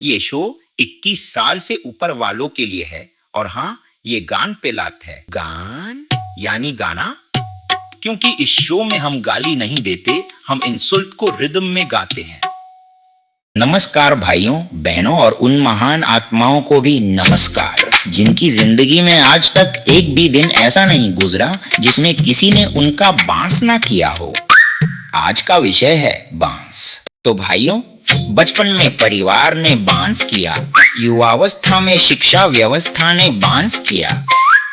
ये शो 21 साल से ऊपर वालों के लिए है और हाँ, ये गान पे लात है। गान यानी गाना, क्योंकि इस शो में हम गाली नहीं देते, हम इंसल्ट को रिदम में गाते हैं। नमस्कार भाइयों बहनों और उन महान आत्माओं को भी नमस्कार, जिनकी जिंदगी में आज तक एक भी दिन ऐसा नहीं गुजरा जिसमें किसी ने उनका बांस ना किया हो। आज का विषय है बांस। तो भाइयों, बचपन में परिवार ने बांस किया, युवावस्था में शिक्षा व्यवस्था ने बांस किया,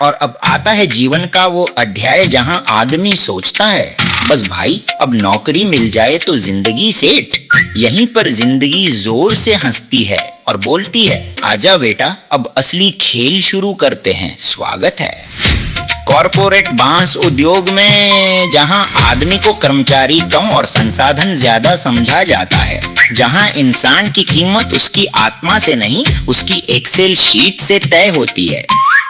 और अब आता है जीवन का वो अध्याय जहां आदमी सोचता है बस भाई अब नौकरी मिल जाए तो जिंदगी सेट। यहीं पर जिंदगी जोर से हंसती है और बोलती है, आजा बेटा अब असली खेल शुरू करते हैं, स्वागत है। कॉरपोरेट बांस उद्योग में जहां आदमी को कर्मचारी कम और संसाधन ज्यादा समझा जाता है, जहां इंसान की कीमत उसकी आत्मा से नहीं उसकी एक्सेल शीट से तय होती है,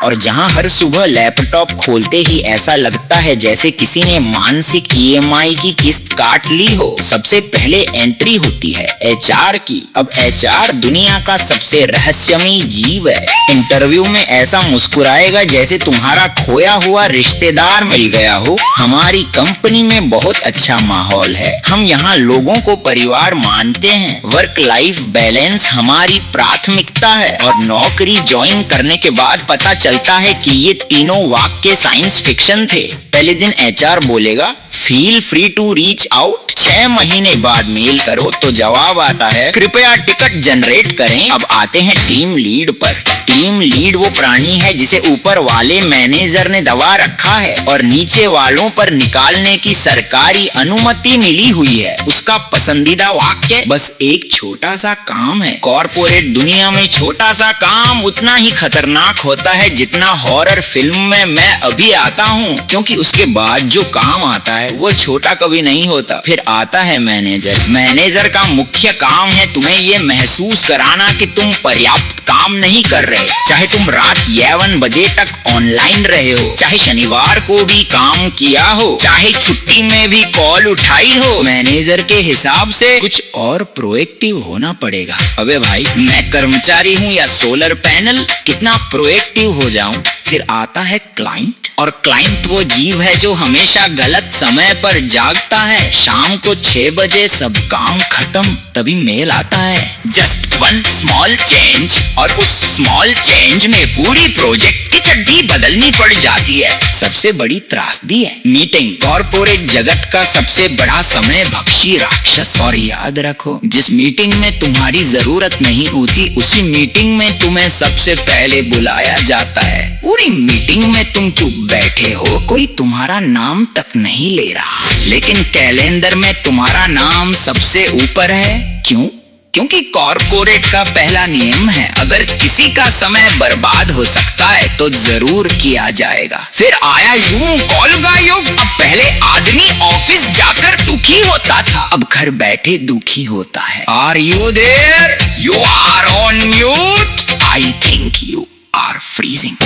और जहां हर सुबह लैपटॉप खोलते ही ऐसा लगता है जैसे किसी ने मानसिक ईएमआई की किस्त काट ली हो, सबसे पहले एंट्री होती है एचआर की। अब एचआर दुनिया का सबसे रहस्यमयी जीव है। इंटरव्यू में ऐसा मुस्कुराएगा जैसे तुम्हारा खोया हुआ रिश्तेदार मिल गया हो। हमारी कंपनी में बहुत अच्छा माहौल है, हम यहाँ लोगों को परिवार मानते हैं, वर्क लाइफ बैलेंस हमारी प्राथमिकता है, और नौकरी ज्वाइन करने के बाद पता चलता है कि ये तीनों वाक्य साइंस फिक्शन थे। पहले दिन एचआर बोलेगा feel free to reach out, 6 महीने बाद मेल करो तो जवाब आता है कृपया टिकट जनरेट करें। अब आते हैं टीम लीड पर। टीम लीड वो प्राणी है जिसे ऊपर वाले मैनेजर ने दबा रखा है और नीचे वालों पर निकालने की सरकारी अनुमति मिली हुई है। उसका पसंदीदा वाक्य बस एक छोटा सा काम है। कॉर्पोरेट दुनिया में छोटा सा काम उतना ही खतरनाक होता है जितना हॉरर फिल्म में मैं अभी आता हूँ, क्योंकि उसके बाद जो काम आता है वो छोटा कभी नहीं होता। फिर आता है मैनेजर। मैनेजर का मुख्य काम है तुम्हें ये महसूस कराना कि तुम पर्याप्त काम नहीं कर रहे, चाहे तुम रात 11 बजे तक ऑनलाइन रहे हो, चाहे शनिवार को भी काम किया हो, चाहे छुट्टी में भी कॉल उठाई हो। मैनेजर के हिसाब से कुछ और प्रोएक्टिव होना पड़ेगा। अबे भाई, मैं कर्मचारी हूँ या सोलर पैनल, कितना प्रोएक्टिव हो जाऊं। फिर आता है क्लाइंट, और क्लाइंट वो जीव है जो हमेशा गलत समय पर जागता है। शाम को 6 बजे सब काम खत्म, तभी मेल आता है जस्ट वन स्मॉल चेंज, और उस स्मॉल चेंज में पूरी प्रोजेक्ट की चड्डी बदलनी पड़ जाती है। सबसे बड़ी त्रासदी है मीटिंग, कॉर्पोरेट जगत का सबसे बड़ा समय भक्षी राक्षस। और याद रखो, जिस मीटिंग में तुम्हारी जरूरत नहीं होती उसी मीटिंग में तुम्हें सबसे पहले बुलाया जाता है। पूरी मीटिंग में तुम चुप बैठे हो, कोई तुम्हारा नाम तक नहीं ले रहा, लेकिन कैलेंडर में तुम्हारा नाम सबसे ऊपर है। क्यों? क्योंकि कॉर्पोरेट का पहला नियम है, अगर किसी का समय बर्बाद हो सकता है तो जरूर किया जाएगा। फिर आया यूं कॉल का युग। पहले आदमी ऑफिस जाकर दुखी होता था, अब घर बैठे दुखी होता है। Are you there? You are on mute. I think you are freezing.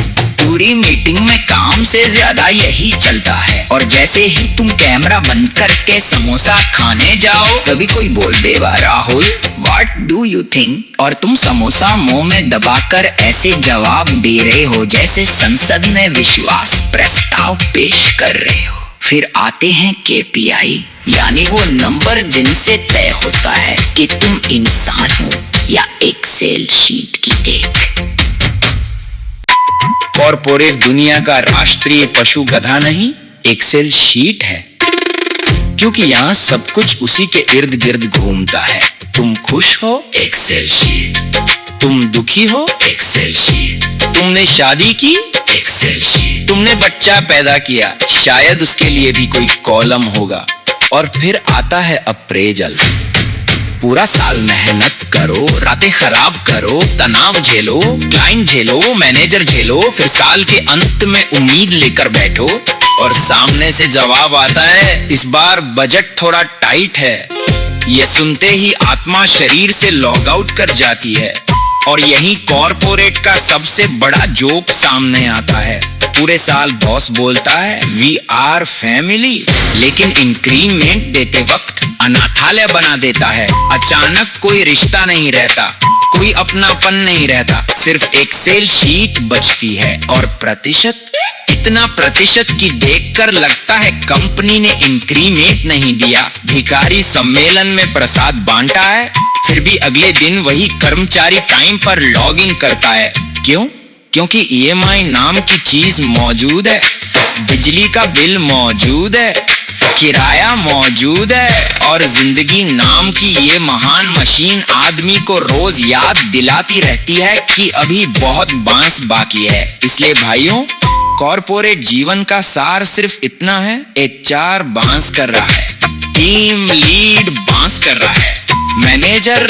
पूरी मीटिंग में काम से ज्यादा यही चलता है, और जैसे ही तुम कैमरा बंद करके समोसा खाने जाओ, कभी कोई बोल देगा Rahul what do you think, और तुम समोसा मुंह में दबाकर ऐसे जवाब दे रहे हो जैसे संसद में विश्वास प्रस्ताव पेश कर रहे हो। फिर आते हैं केपीआई, यानी वो नंबर जिनसे तय होता है कि तुम इंसान हो या एक्सेल शीट की एक। कॉर्पोरेट दुनिया का राष्ट्रीय पशु गधा नहीं, एक्सेल शीट है, क्योंकि यहाँ सब कुछ उसी के इर्द गिर्द घूमता है। तुम खुश हो, एक्सेल शीट। तुम दुखी हो, एक्सेल शीट। तुमने शादी की, एक्सेल शीट। तुमने बच्चा पैदा किया, शायद उसके लिए भी कोई कॉलम होगा। और फिर आता है अप्रेजल। पूरा साल मेहनत करो, रातें खराब करो, तनाव झेलो, क्लाइंट झेलो, मैनेजर झेलो, फिर साल के अंत में उम्मीद लेकर बैठो और सामने से जवाब आता है इस बार बजट थोड़ा टाइट है। ये सुनते ही आत्मा शरीर से लॉग आउट कर जाती है, और यही कॉर्पोरेट का सबसे बड़ा जोक सामने आता है। पूरे साल बॉस बोलता है वी आर फैमिली, लेकिन इंक्रीमेंट देते वक्त अनाथालय बना देता है। अचानक कोई रिश्ता नहीं रहता, कोई अपनापन नहीं रहता, सिर्फ एक्सेल शीट बचती है। और प्रतिशत, इतना प्रतिशत की देखकर लगता है कंपनी ने इंक्रीमेंट नहीं दिया। भिखारी सम्मेलन में प्रसाद बांटा है, फिर भी अगले दिन वही कर्मचारी टाइम पर लॉग इन करता है। क्यों? क्योंकि EMI नाम की चीज मौजूद है, बिजली का बिल मौजूद है, किराया मौजूद है, और जिंदगी नाम की ये महान मशीन आदमी को रोज याद दिलाती रहती है कि अभी बहुत बांस बाकी है। इसलिए भाइयों, कॉर्पोरेट जीवन का सार सिर्फ इतना है, HR बांस कर रहा है, टीम लीड बांस कर रहा है, मैनेजर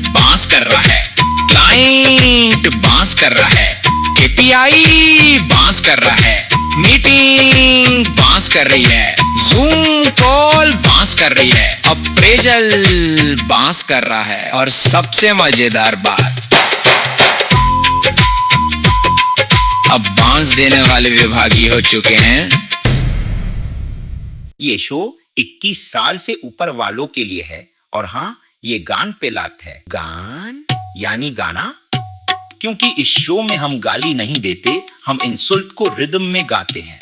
बांस कर रहा है, क्लाइंट बांस कर रहा है, KPI बांस कर रहा है, मीटिंग बांस कर रही है, जूम कॉल बांस कर रही है, अप्रेजल बांस कर रहा है। और सबसे मजेदार बात, अब बांस देने वाले विभागी हो चुके हैं। ये शो 21 साल से ऊपर वालों के लिए है, और हाँ, ये गान पे लात है। गान यानी गाना, क्योंकि इस शो में हम गाली नहीं देते, हम इंसल्ट को रिदम में गाते हैं।